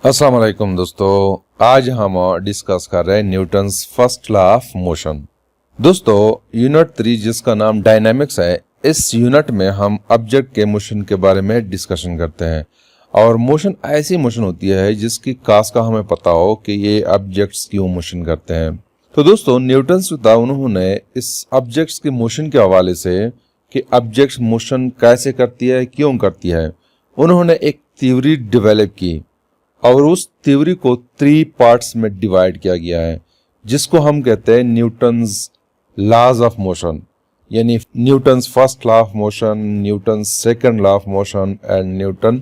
अस्सलाम वालेकुम दोस्तों, आज हम डिस्कस कर रहे हैं Newton's first law of motion. दोस्तों, यूनिट 3 जिसका नाम डायनामिक्स है, इस यूनिट में हम ऑब्जेक्ट के मोशन के बारे में डिस्कशन करते हैं। और मोशन ऐसी मोशन होती है जिसकी काज का हमें पता हो कि ये ऑब्जेक्ट्स क्यों मोशन करते हैं। तो दोस्तों, न्यूटन्स उन्होंने इस ऑब्जेक्ट्स के मोशन के हवाले से कि ऑब्जेक्ट्स मोशन कैसे करती है, क्यों करती है, उन्होंने एक थ्योरी डेवलप की और उस थ्योरी को 3 पार्ट्स में डिवाइड किया गया है, जिसको हम कहते हैं न्यूटन्स लॉज ऑफ मोशन, यानी Newton's first law of motion, Newton's second law of motion and Newton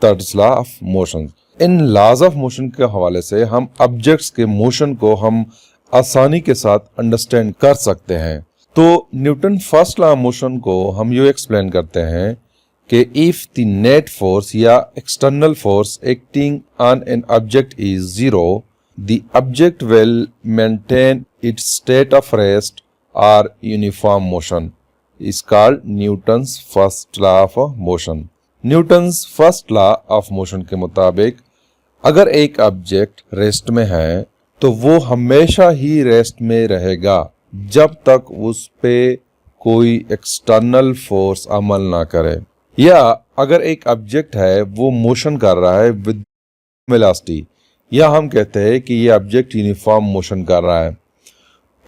third law of motion. इन लॉज ऑफ मोशन के हवाले से हम ऑब्जेक्ट्स के मोशन को हम आसानी के साथ अंडरस्टैंड कर सकते हैं। तो Newton first law of motion को हम यूं एक्सप्लेन करते हैं कि if the net force या external force acting on an object is zero, the object will maintain its state of rest or uniform motion. is called Newton's first law of motion. Newton's first law of motion के मुताबिक अगर एक object rest में है तो वो हमेशा ही rest में रहेगा जब तक उस पे कोई एक्सटर्नल फोर्स अमल ना करे। या अगर एक ऑब्जेक्ट है वो मोशन कर रहा है विद वेलोसिटी, या हम कहते हैं कि ये ऑब्जेक्ट यूनिफॉर्म मोशन कर रहा है,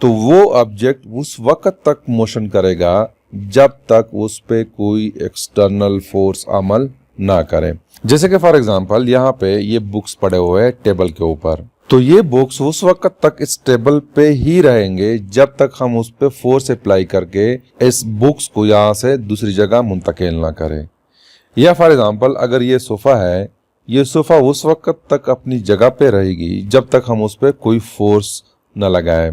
तो वो ऑब्जेक्ट उस वक्त तक मोशन करेगा जब तक उस पे कोई एक्सटर्नल फोर्स अमल ना करे। जैसे कि फॉर एग्जांपल यहाँ पे ये बुक्स पड़े हुए हैं टेबल के ऊपर, तो ये बुक्स उस वक्त तक इस टेबल पे ही रहेंगे जब तक हम उस पे फोर्स अप्लाई करके इस बुक्स को यहाँ से दूसरी जगह मुंतकिल ना करें। या फॉर एग्जांपल अगर ये सोफा है, ये सोफा उस वक्त तक अपनी जगह पे रहेगी जब तक हम उस पे कोई फोर्स न लगाए।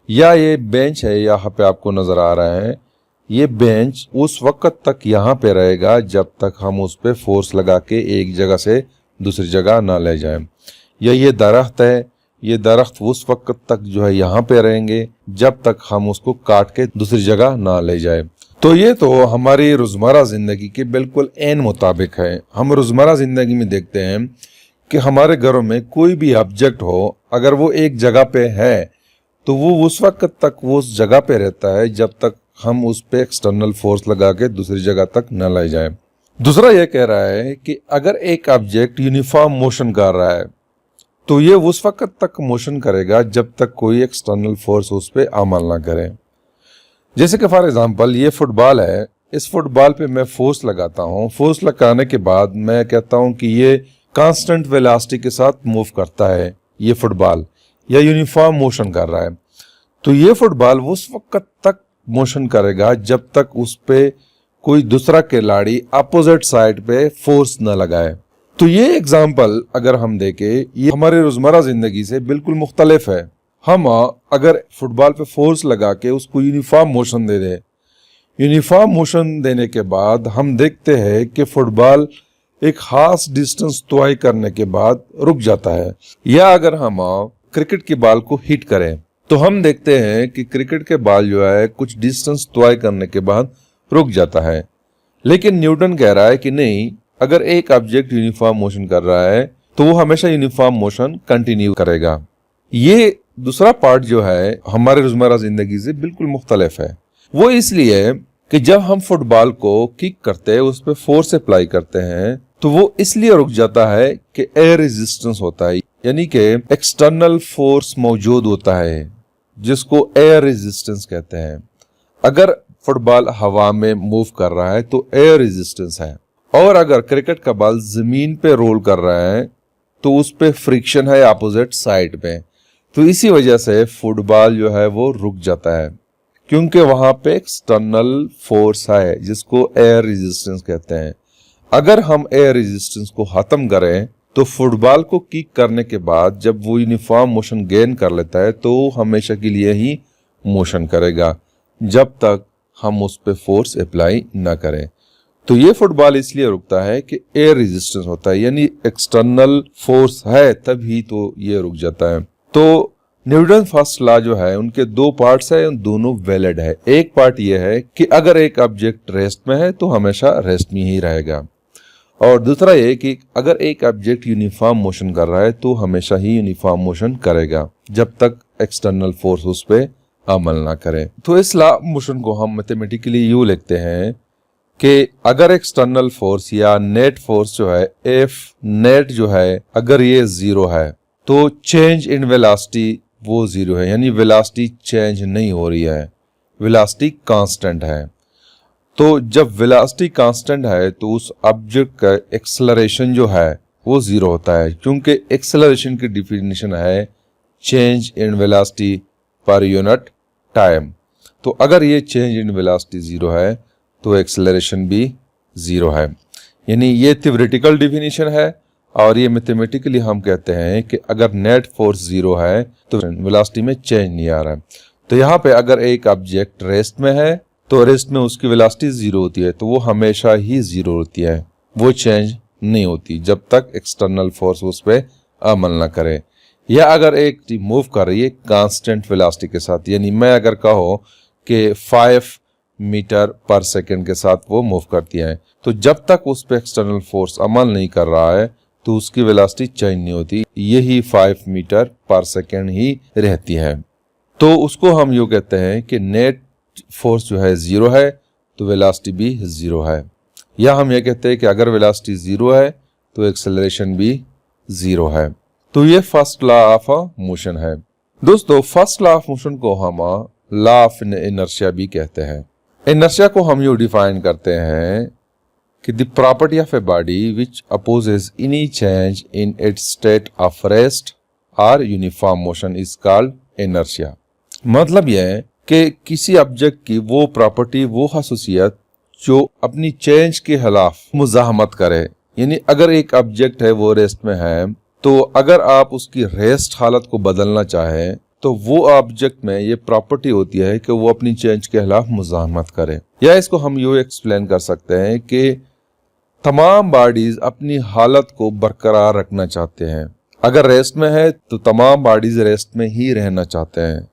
या ये बेंच है, यहाँ पे आपको नजर आ रहा है, ये बेंच उस वक्त तक यहाँ पे रहेगा जब तक हम उस पे फोर्स लगा के एक जगह से दूसरी जगह ना ले जाएं। या ये दरख्त है, ये दरख्त उस वक्त तक जो है यहाँ पे रहेंगे जब तक हम उसको काट के दूसरी जगह ना ले जाए। तो ये तो हमारी रोजमर्रा जिंदगी के बिल्कुल ऐन मुताबिक है। हम रोजमर्रा जिंदगी में देखते हैं कि हमारे घरों में कोई भी ऑब्जेक्ट हो, अगर वो एक जगह पे है तो वो उस वक्त तक वो उस जगह पे रहता है जब तक हम उस पे एक्सटर्नल फोर्स लगा के दूसरी जगह तक न ले जाए। दूसरा ये कह रहा है कि अगर एक ऑब्जेक्ट यूनिफॉर्म मोशन कर रहा है तो ये उस वक्त तक मोशन करेगा जब तक कोई एक्सटर्नल फोर्स उस पे अमल ना करे। जैसे कि फॉर एग्जांपल ये फुटबॉल है, इस फुटबॉल पे मैं फोर्स लगाता हूँ, फोर्स लगाने के बाद मैं कहता हूँ कि ये कांस्टेंट वेलोसिटी के साथ मूव करता है ये फुटबॉल, या यूनिफॉर्म मोशन कर रहा है। तो ये फुटबॉल उस वक्त तक मोशन करेगा जब तक उस पे कोई दूसरा खिलाड़ी अपोजिट साइड पे फोर्स न लगाए। तो ये एग्जाम्पल अगर हम देखें, ये हमारे रोजमर्रा जिंदगी से बिल्कुल मुख्तलिफ है। हम अगर फुटबॉल पे फोर्स लगा के उसको यूनिफॉर्म मोशन दे दें, यूनिफॉर्म मोशन देने के बाद हम देखते हैं कि फुटबॉल एक खास डिस्टेंस तय करने के बाद रुक जाता है। या अगर हम क्रिकेट की बॉल को हिट करें तो हम देखते हैं कि क्रिकेट के बॉल जो है कुछ डिस्टेंस तय करने के बाद रुक जाता है। लेकिन न्यूटन कह रहा है कि नहीं, अगर एक ऑब्जेक्ट यूनिफॉर्म मोशन कर रहा है तो वो हमेशा यूनिफॉर्म मोशन कंटिन्यू करेगा। ये दूसरा पार्ट जो है हमारे रोजमर्रा जिंदगी से बिल्कुल मुख्तलिफ है। वो इसलिए कि जब हम फुटबॉल को किक करते हैं, उस पर फोर्स अप्लाई करते हैं, तो वो इसलिए रुक जाता है कि एयर रेजिस्टेंस होता है, यानी कि एक्सटर्नल फोर्स मौजूद होता है जिसको एयर रेजिस्टेंस कहते हैं। अगर फुटबॉल हवा में मूव कर रहा है तो एयर रेजिस्टेंस है, और अगर क्रिकेट का बॉल जमीन पे रोल कर रहा है तो उस पे फ्रिक्शन है अपोजिट साइड पे। तो इसी वजह से फुटबॉल जो है वो रुक जाता है, क्योंकि वहां पे एक्सटर्नल फोर्स है जिसको एयर रेजिस्टेंस कहते हैं। अगर हम एयर रेजिस्टेंस को खत्म करें तो फुटबॉल को किक करने के बाद जब वो यूनिफॉर्म मोशन गेन कर लेता है तो हमेशा के लिए ही मोशन करेगा जब तक हम उस पे फोर्स अप्लाई ना करें। तो ये फुटबॉल इसलिए रुकता है कि एयर रेजिस्टेंस होता है, यानी एक्सटर्नल फोर्स है तभी तो ये रुक जाता है। तो न्यूटन फर्स्ट लॉ जो है उनके 2 पार्ट्स है, दोनों वैलिड है। एक पार्ट ये है कि अगर एक ऑब्जेक्ट रेस्ट में है तो हमेशा रेस्ट में ही रहेगा, और दूसरा ये कि अगर एक ऑब्जेक्ट यूनिफॉर्म मोशन कर रहा है तो हमेशा ही यूनिफॉर्म मोशन करेगा जब तक एक्सटर्नल फोर्स उस पर अमल ना करे। तो इस लॉ ऑफ मोशन को हम मैथमेटिकली यूं लिखते हैं कि अगर एक्सटर्नल फोर्स या नेट फोर्स जो है एफ नेट जो है अगर ये जीरो है तो चेंज इन वेलोसिटी वो जीरो है, यानी वेलोसिटी चेंज नहीं हो रही है, वेलोसिटी कांस्टेंट है। तो जब वेलोसिटी कांस्टेंट है तो उस ऑब्जेक्ट का एक्सेलरेशन जो है वो जीरो होता है, क्योंकि एक्सेलरेशन की डिफिनेशन है change in velocity per unit time. तो अगर ये चेंज इन वेलोसिटी जीरो है तो एक्सेलरेशन भी जीरो है, यानी ये थ्योरेटिकल डिफिनेशन है। और ये मैथमेटिकली हम कहते हैं कि अगर नेट फोर्स जीरो है तो वेलोसिटी में चेंज नहीं आ रहा है। तो यहाँ पे अगर एक ऑब्जेक्ट रेस्ट में है तो रेस्ट में उसकी वेलोसिटी जीरो होती है, तो वो हमेशा ही जीरो होती है, वो चेंज नहीं होती जब तक एक्सटर्नल फोर्स उस पर अमल ना करे। या अगर एक मूव कर रही है कांस्टेंट वेलोसिटी के साथ, यानी मैं अगर कहो कि 5 मीटर पर सेकंड के साथ वो मूव करती है, तो जब तक उस पर एक्सटर्नल फोर्स अमल नहीं कर रहा है तो उसकी वेलोसिटी चेंज नहीं होती, यही 5 मीटर पर सेकंड ही रहती है। तो उसको हम यूँ कहते हैं कि नेट फोर्स जो है जीरो है तो वेलोसिटी भी जीरो है। या हम ये कहते हैं कि अगर वेलोसिटी जीरो है तो एक्सेलरेशन भी जीरो है। तो ये फर्स्ट लॉ ऑफ मोशन है। दोस्तों फर्स्ट लॉ ऑफ मोशन को हम लॉ ऑफ इनर्शिया भी कहते हैं। इनर्शिया को हम यूँ डिफाइन करते हैं कि the property of a body which opposes any change in its state of rest और uniform motion is called inertia. मतलब यह है कि किसी ऑब्जेक्ट की वो प्रॉपर्टी वो खसूसियत जो अपनी चेंज के खिलाफ मुजाहमत करे, यानी अगर एक ऑब्जेक्ट है वो रेस्ट में है तो अगर आप उसकी रेस्ट हालत को बदलना चाहें तो वो ऑब्जेक्ट में ये प्रॉपर्टी होती है कि वो अपनी चेंज के खिलाफ मुजाहमत करे। या इसको हम यूँ एक्सप्लेन कर सकते हैं कि तमाम बॉडीज अपनी हालत को बरकरार रखना चाहते हैं। अगर रेस्ट में है तो तमाम बॉडीज रेस्ट में ही रहना चाहते हैं,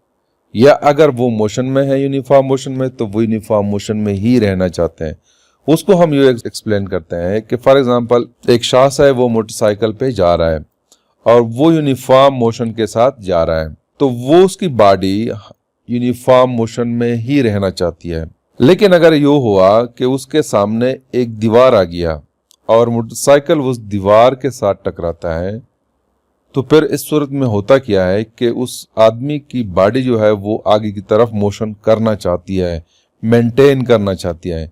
या अगर वो मोशन में है यूनिफॉर्म मोशन में तो वो यूनिफॉर्म मोशन में ही रहना चाहते हैं। उसको हम यूँ एक्सप्लेन करते हैं कि फॉर एग्जांपल एक शख्स है वो मोटरसाइकिल पे जा रहा है और वो यूनिफॉर्म मोशन के साथ जा रहा है, तो वो उसकी बॉडी यूनिफॉर्म मोशन में ही रहना चाहती है। लेकिन अगर यूँ हुआ कि उसके सामने एक दीवार आ गया और मोटरसाइकिल उस दीवार के साथ टकराता है, तो फिर इस सूरत में होता क्या है कि उस आदमी की बॉडी जो है वो आगे की तरफ मोशन करना चाहती है, मेंटेन करना चाहती है।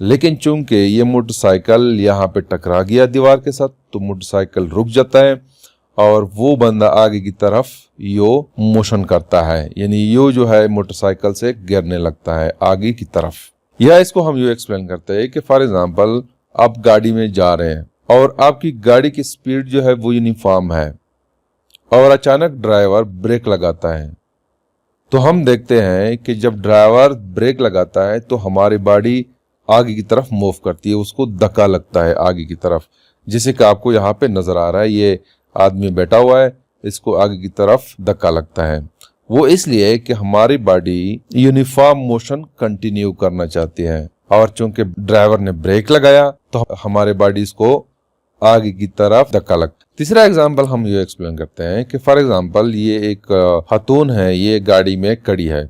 लेकिन चूंकि ये मोटरसाइकिल यहाँ पे टकरा गया दीवार के साथ तो मोटरसाइकिल रुक जाता है और वो बंदा आगे की तरफ यो मोशन करता है, यानी यो जो है मोटरसाइकिल से गिरने लगता है आगे की तरफ। या इसको हम यो एक्सप्लेन करते हैं कि फॉर एग्जांपल आप गाड़ी में जा रहे हैं और आपकी गाड़ी की स्पीड जो है वो यूनिफॉर्म है और अचानक ड्राइवर ब्रेक लगाता है, तो हम देखते हैं कि जब ड्राइवर ब्रेक लगाता है तो हमारी बॉडी आगे की तरफ मूव करती है, उसको धक्का लगता है आगे की तरफ, जैसे कि आपको यहाँ पे नजर आ रहा है ये आदमी बैठा हुआ है, इसको आगे की तरफ धक्का लगता है। वो इसलिए कि हमारी बॉडी यूनिफॉर्म मोशन कंटिन्यू करना चाहती है और चूंकि ड्राइवर ने ब्रेक लगाया तो हमारे बॉडी इसको आगे की तरफ धक्का लगता है। तीसरा एग्जांपल हम ये एक्सप्लेन करते हैं कि फॉर एग्जांपल ये एक खातून है, ये गाड़ी में खड़ी है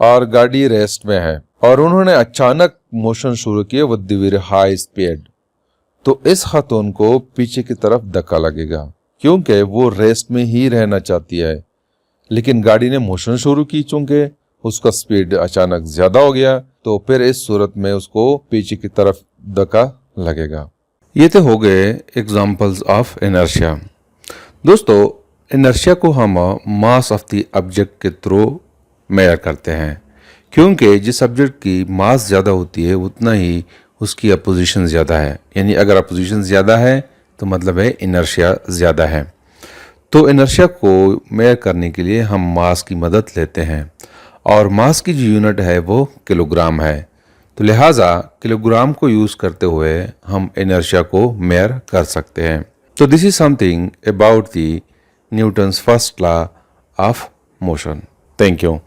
और गाड़ी रेस्ट में है और उन्होंने अचानक मोशन शुरू किया विद वेरी हाई स्पीड, तो इस खातून को पीछे की तरफ धक्का लगेगा क्योंकि वो रेस्ट में ही रहना चाहती है, लेकिन गाड़ी ने मोशन शुरू की, चूंकि उसका स्पीड अचानक ज्यादा हो गया तो फिर इस सूरत में उसको पीछे की तरफ धक्का लगेगा। ये तो हो गए एग्जांपल्स ऑफ इनर्शिया। दोस्तों इनर्शिया को हम मास ऑफ द ऑब्जेक्ट के थ्रू मेजर करते हैं, क्योंकि जिस ऑब्जेक्ट की मास ज़्यादा होती है उतना ही उसकी अपोजिशन ज़्यादा है, यानी अगर अपोजिशन ज़्यादा है तो मतलब है इनर्शिया ज़्यादा है। तो इनर्शिया को मेजर करने के लिए हम मास की मदद लेते हैं और मास की जो यूनिट है वो किलोग्राम है, तो लिहाजा किलोग्राम को यूज़ करते हुए हम इनर्शिया को मेजर कर सकते हैं। तो this is something about the Newton's first law of motion. Thank you.